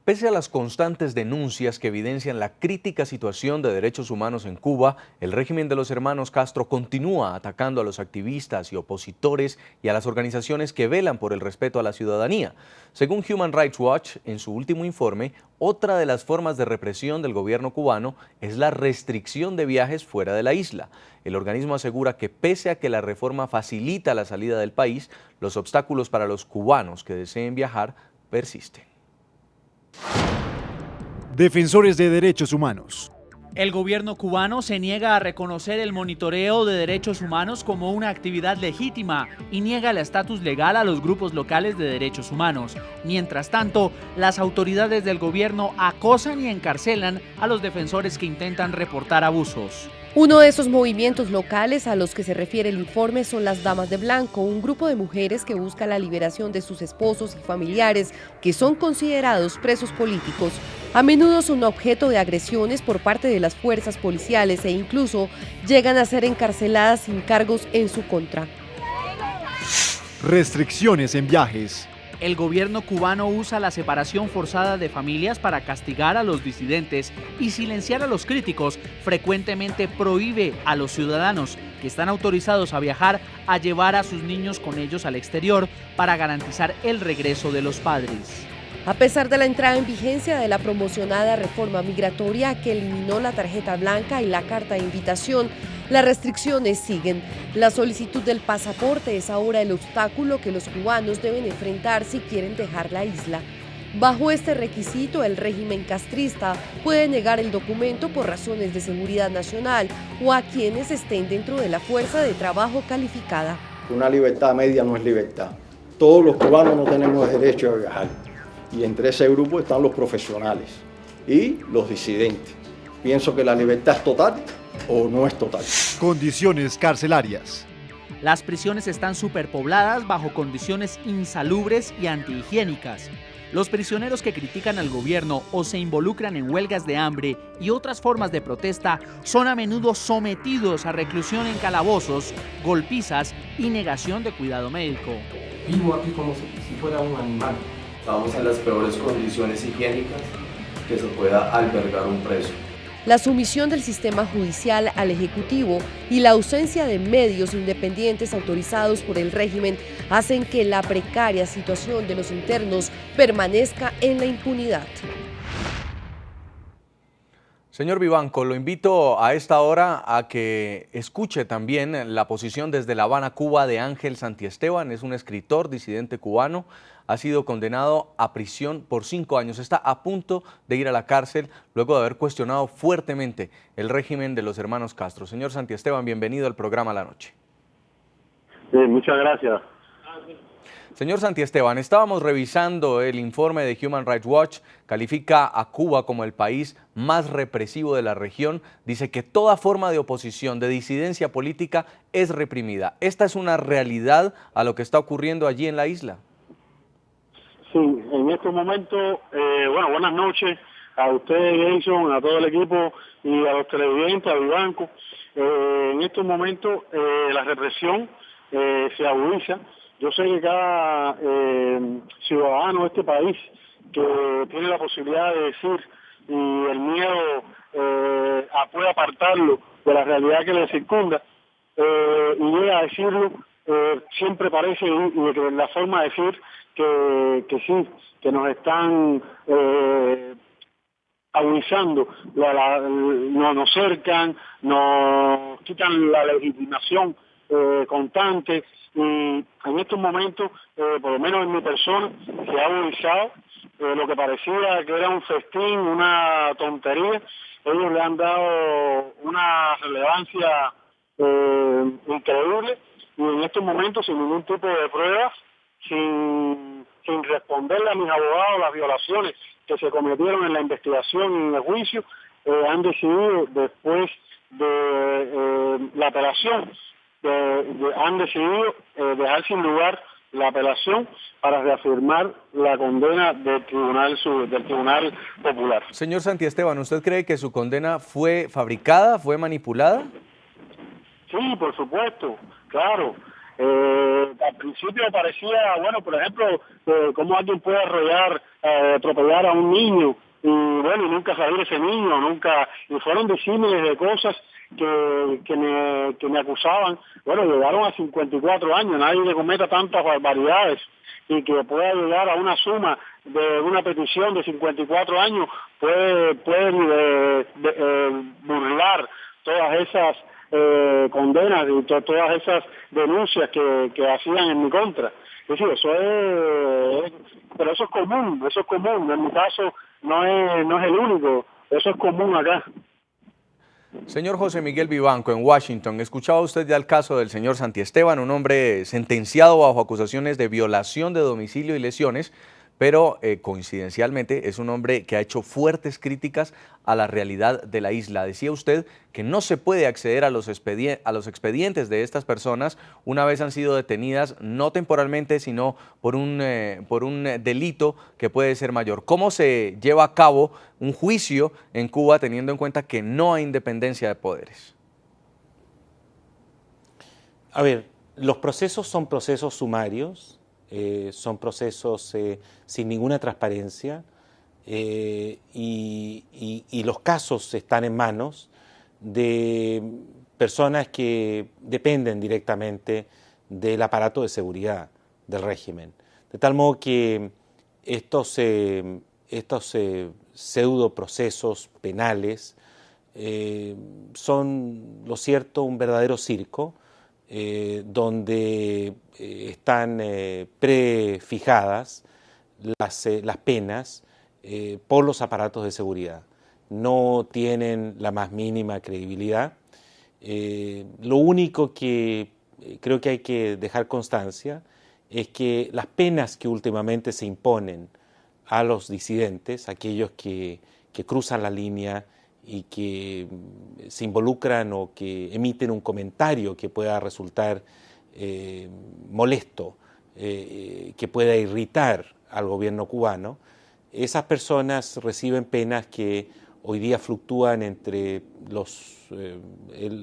Pese a las constantes denuncias que evidencian la crítica situación de derechos humanos en Cuba, el régimen de los hermanos Castro continúa atacando a los activistas y opositores y a las organizaciones que velan por el respeto a la ciudadanía. Según Human Rights Watch, en su último informe, otra de las formas de represión del gobierno cubano es la restricción de viajes fuera de la isla. El organismo asegura que pese a que la reforma facilita la salida del país, los obstáculos para los cubanos que deseen viajar persisten. Defensores de derechos humanos. El gobierno cubano se niega a reconocer el monitoreo de derechos humanos como una actividad legítima y niega el estatus legal a los grupos locales de derechos humanos. Mientras tanto, las autoridades del gobierno acosan y encarcelan a los defensores que intentan reportar abusos. Uno de esos movimientos locales a los que se refiere el informe son las Damas de Blanco, un grupo de mujeres que busca la liberación de sus esposos y familiares que son considerados presos políticos. A menudo son objeto de agresiones por parte de las fuerzas policiales e incluso llegan a ser encarceladas sin cargos en su contra. Restricciones en viajes. El gobierno cubano usa la separación forzada de familias para castigar a los disidentes y silenciar a los críticos. Frecuentemente prohíbe a los ciudadanos que están autorizados a viajar a llevar a sus niños con ellos al exterior para garantizar el regreso de los padres. A pesar de la entrada en vigencia de la promocionada reforma migratoria que eliminó la tarjeta blanca y la carta de invitación, las restricciones siguen. La solicitud del pasaporte es ahora el obstáculo que los cubanos deben enfrentar si quieren dejar la isla. Bajo este requisito, el régimen castrista puede negar el documento por razones de seguridad nacional o a quienes estén dentro de la fuerza de trabajo calificada. Una libertad media no es libertad. Todos los cubanos no tenemos derecho a viajar. Y entre ese grupo están los profesionales y los disidentes. Pienso que la libertad es total o no es total. Condiciones carcelarias. Las prisiones están superpobladas bajo condiciones insalubres y antihigiénicas. Los prisioneros que critican al gobierno o se involucran en huelgas de hambre y otras formas de protesta son a menudo sometidos a reclusión en calabozos, golpizas y negación de cuidado médico. Vivo aquí como si fuera un animal. Estamos en las peores condiciones higiénicas que se pueda albergar un preso. La sumisión del sistema judicial al Ejecutivo y la ausencia de medios independientes autorizados por el régimen hacen que la precaria situación de los internos permanezca en la impunidad. Señor Vivanco, lo invito a esta hora a que escuche también la posición desde La Habana, Cuba, de Ángel Santiesteban. Es un escritor disidente cubano, ha sido condenado a prisión por 5 años. Está a punto de ir a la cárcel luego de haber cuestionado fuertemente el régimen de los hermanos Castro. Señor Santiesteban, bienvenido al programa La Noche. Muchas gracias. Señor Santiesteban, estábamos revisando el informe de Human Rights Watch, califica a Cuba como el país más represivo de la región, dice que toda forma de oposición, de disidencia política es reprimida. ¿Esta es una realidad a lo que está ocurriendo allí en la isla? Sí, en este momento, buenas noches a ustedes, Jason, a todo el equipo y a los televidentes, a Vivanco. En estos momentos la represión se agudiza. Yo sé que cada ciudadano de este país que tiene la posibilidad de decir y el miedo puede apartarlo de la realidad que le circunda y llega a decirlo, siempre parece que la forma de decir que sí, que nos están agudizando, nos cercan, nos quitan la legitimación constante. Y en estos momentos, por lo menos en mi persona, se ha agudizado lo que parecía que era un festín, una tontería. Ellos le han dado una relevancia increíble y en estos momentos sin ningún tipo de pruebas, sin responderle a mis abogados las violaciones que se cometieron en la investigación y en el juicio, han decidido después de la apelación, han decidido dejar sin lugar la apelación para reafirmar la condena del Tribunal Popular. Señor Santiesteban, ¿usted cree que su condena fue fabricada, fue manipulada? Sí, por supuesto, claro. Al principio parecía, bueno, por ejemplo, cómo alguien puede atropellar a un niño y bueno, y nunca salir ese niño, nunca, y fueron disímiles de cosas que me acusaban. Bueno, llegaron a 54 años, nadie le cometa tantas barbaridades y que pueda llegar a una suma de una petición de 54 años, puede burlar todas esas condenas y todas esas denuncias que hacían en mi contra. Es decir, pero eso es común, en mi caso no es el único, eso es común acá. Señor José Miguel Vivanco, en Washington, ¿escuchaba usted ya el caso del señor Santiesteban, un hombre sentenciado bajo acusaciones de violación de domicilio y lesiones, pero coincidencialmente es un hombre que ha hecho fuertes críticas a la realidad de la isla? Decía usted que no se puede acceder a los expedientes de estas personas una vez han sido detenidas, no temporalmente, sino por un delito que puede ser mayor. ¿Cómo se lleva a cabo un juicio en Cuba teniendo en cuenta que no hay independencia de poderes? A ver, los procesos son procesos sumarios, son procesos sin ninguna transparencia y los casos están en manos de personas que dependen directamente del aparato de seguridad del régimen. De tal modo que estos pseudo procesos penales son, lo cierto, un verdadero circo, donde están prefijadas las penas por los aparatos de seguridad. No tienen la más mínima credibilidad. Lo único que creo que hay que dejar constancia es que las penas que últimamente se imponen a los disidentes, aquellos que cruzan la línea y que se involucran o que emiten un comentario que pueda resultar molesto, que pueda irritar al gobierno cubano, esas personas reciben penas que hoy día fluctúan entre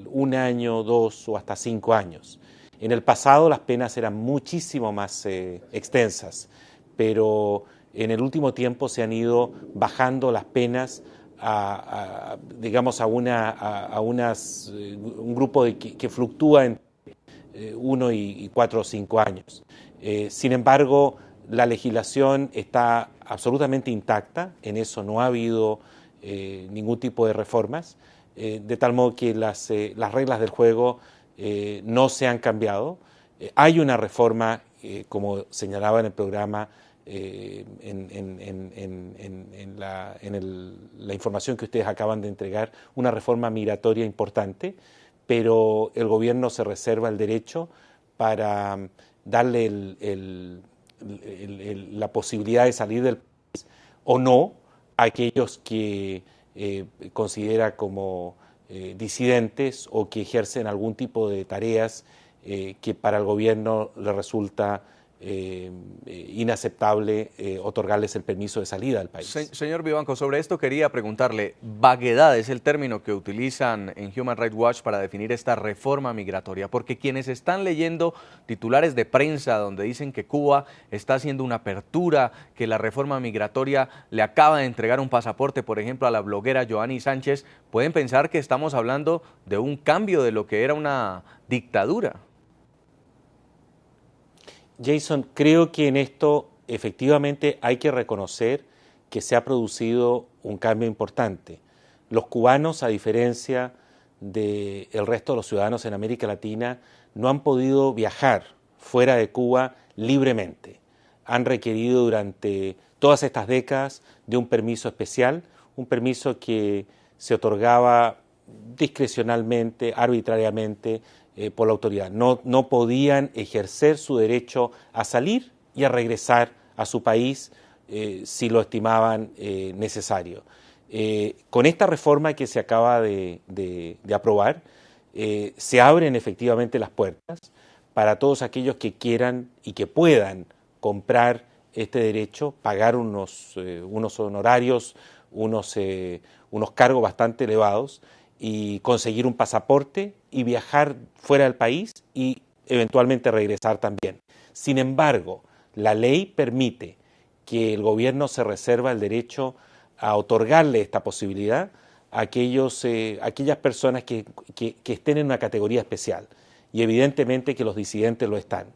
un año, 2 o hasta 5 años. En el pasado las penas eran muchísimo más extensas, pero en el último tiempo se han ido bajando las penas a un grupo que fluctúa entre 1 y 4 o 5 años. Sin embargo, la legislación está absolutamente intacta, en eso no ha habido ningún tipo de reformas, de tal modo que las reglas del juego no se han cambiado. Hay una reforma, como señalaba en el programa, la información que ustedes acaban de entregar, una reforma migratoria importante, pero el gobierno se reserva el derecho para darle la posibilidad de salir del país o no a aquellos que considera como disidentes o que ejercen algún tipo de tareas que para el gobierno le resulta inaceptable otorgarles el permiso de salida del país. Señor Vivanco, sobre esto quería preguntarle, vaguedad es el término que utilizan en Human Rights Watch para definir esta reforma migratoria, porque quienes están leyendo titulares de prensa donde dicen que Cuba está haciendo una apertura, que la reforma migratoria le acaba de entregar un pasaporte, por ejemplo, a la bloguera Joanny Sánchez, pueden pensar que estamos hablando de un cambio de lo que era una dictadura. Jason, creo que en esto efectivamente hay que reconocer que se ha producido un cambio importante. Los cubanos, a diferencia del resto de los ciudadanos en América Latina, no han podido viajar fuera de Cuba libremente. Han requerido durante todas estas décadas de un permiso especial, un permiso que se otorgaba discrecionalmente, arbitrariamente, por la autoridad. No podían ejercer su derecho a salir y a regresar a su país si lo estimaban necesario. Con esta reforma que se acaba de aprobar, se abren efectivamente las puertas para todos aquellos que quieran y que puedan comprar este derecho, pagar unos honorarios, unos cargos bastante elevados y conseguir un pasaporte y viajar fuera del país y eventualmente regresar también. Sin embargo, la ley permite que el gobierno se reserva el derecho a otorgarle esta posibilidad a aquellas personas que estén en una categoría especial, y evidentemente que los disidentes lo están.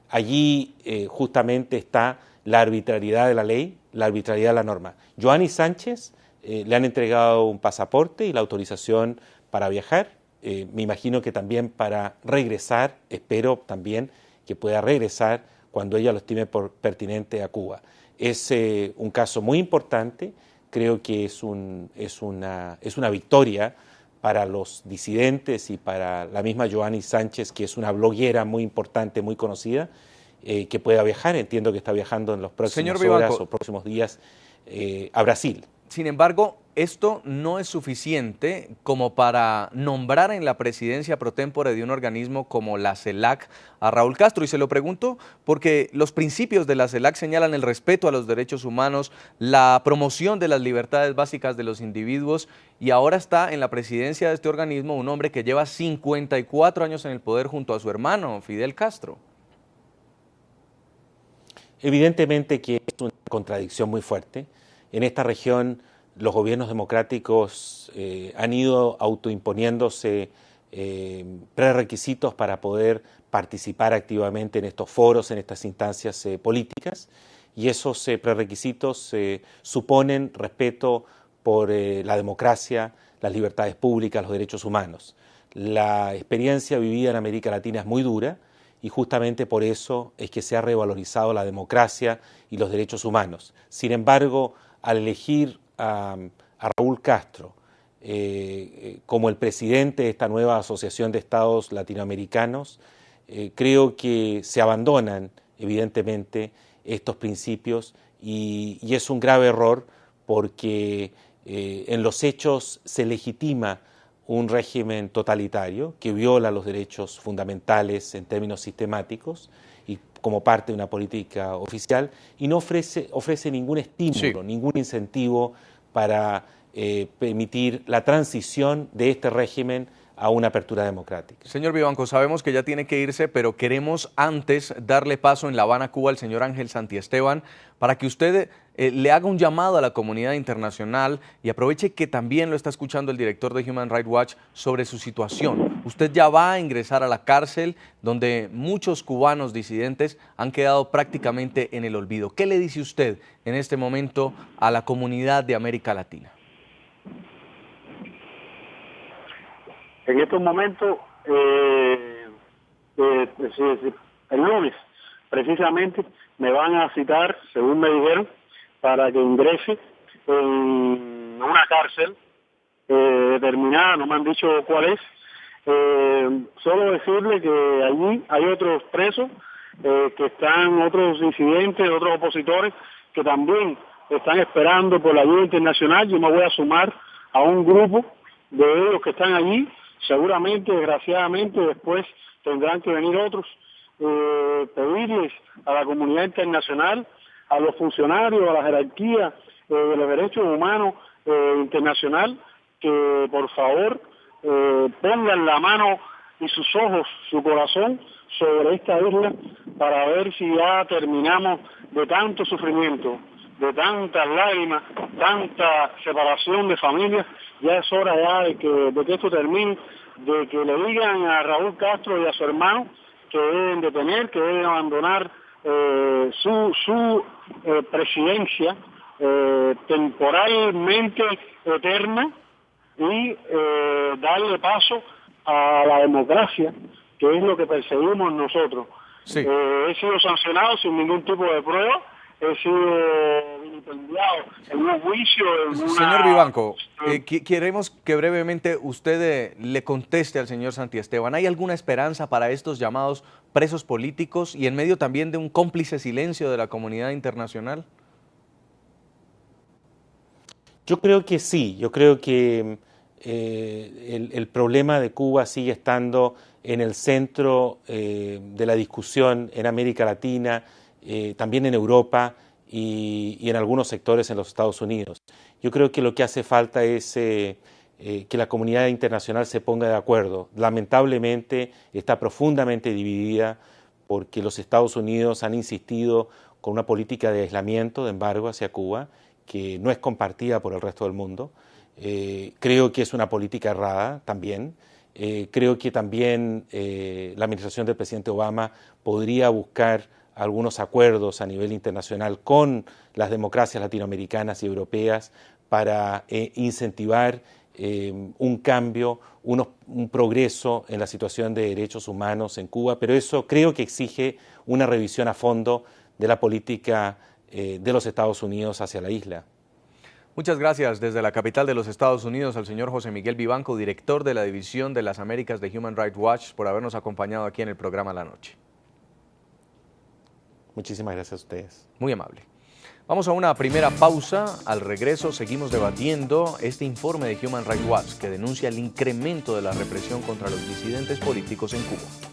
Allí justamente está la arbitrariedad de la ley, la arbitrariedad de la norma. Joanny Sánchez le han entregado un pasaporte y la autorización para viajar, me imagino que también para regresar, espero también que pueda regresar cuando ella lo estime por pertinente a Cuba. Es un caso muy importante, creo que es una victoria para los disidentes y para la misma Joanny Sánchez, que es una bloguera muy importante, muy conocida, que pueda viajar. Entiendo que está viajando en las próximas horas o próximos días a Brasil. Sin embargo, esto no es suficiente como para nombrar en la presidencia pro tempore de un organismo como la CELAC a Raúl Castro. Y se lo pregunto porque los principios de la CELAC señalan el respeto a los derechos humanos, la promoción de las libertades básicas de los individuos, y ahora está en la presidencia de este organismo un hombre que lleva 54 años en el poder junto a su hermano, Fidel Castro. Evidentemente que es una contradicción muy fuerte. En esta región los gobiernos democráticos han ido autoimponiéndose prerequisitos para poder participar activamente en estos foros, en estas instancias políticas, y esos prerequisitos suponen respeto por la democracia, las libertades públicas, los derechos humanos. La experiencia vivida en América Latina es muy dura, y justamente por eso es que se ha revalorizado la democracia y los derechos humanos. Sin embargo, al elegir a Raúl Castro como el presidente de esta nueva Asociación de Estados Latinoamericanos, creo que se abandonan evidentemente estos principios y es un grave error porque en los hechos se legitima un régimen totalitario que viola los derechos fundamentales en términos sistemáticos y como parte de una política oficial, y no ofrece ningún estímulo, ningún incentivo para permitir la transición de este régimen a una apertura democrática. Señor Vivanco, sabemos que ya tiene que irse, pero queremos antes darle paso en La Habana, Cuba, al señor Ángel Santiesteban, para que usted le haga un llamado a la comunidad internacional y aproveche que también lo está escuchando el director de Human Rights Watch sobre su situación. Usted ya va a ingresar a la cárcel, donde muchos cubanos disidentes han quedado prácticamente en el olvido. ¿Qué le dice usted en este momento a la comunidad de América Latina? En estos momentos, el lunes, precisamente, me van a citar, según me dijeron, para que ingrese en una cárcel determinada, no me han dicho cuál es. Solo decirle que allí hay otros presos, que están otros disidentes, otros opositores, que también están esperando por la ayuda internacional. Yo me voy a sumar a un grupo de ellos que están allí. Seguramente, desgraciadamente, después tendrán que venir otros. Pedirles a la comunidad internacional, a los funcionarios, a la jerarquía de los derechos humanos internacional, que por favor pongan la mano y sus ojos, su corazón sobre esta isla para ver si ya terminamos de tanto sufrimiento, de tantas lágrimas, tanta separación de familias. Ya es hora ya de que esto termine, de que le digan a Raúl Castro y a su hermano que deben detener, que deben abandonar su presidencia temporalmente eterna y darle paso a la democracia, que es lo que perseguimos nosotros. Sí. He sido sancionado sin ningún tipo de prueba, he sido vilipendiado en un juicio, en una... Señor Vivanco, queremos que brevemente usted le conteste al señor Santiesteban. ¿Hay alguna esperanza para estos llamados presos políticos y en medio también de un cómplice silencio de la comunidad internacional? Yo creo que sí, yo creo que el problema de Cuba sigue estando en el centro de la discusión en América Latina, también en Europa y en algunos sectores en los Estados Unidos. Yo creo que lo que hace falta es que la comunidad internacional se ponga de acuerdo. Lamentablemente está profundamente dividida porque los Estados Unidos han insistido con una política de aislamiento, de embargo hacia Cuba, que no es compartida por el resto del mundo. Creo que es una política errada también. Creo que también la administración del presidente Obama podría buscar algunos acuerdos a nivel internacional con las democracias latinoamericanas y europeas para incentivar un cambio, un progreso en la situación de derechos humanos en Cuba, pero eso creo que exige una revisión a fondo de la política de los Estados Unidos hacia la isla. Muchas gracias desde la capital de los Estados Unidos al señor José Miguel Vivanco, director de la División de las Américas de Human Rights Watch, por habernos acompañado aquí en el programa La Noche. Muchísimas gracias a ustedes. Muy amable. Vamos a una primera pausa. Al regreso seguimos debatiendo este informe de Human Rights Watch que denuncia el incremento de la represión contra los disidentes políticos en Cuba.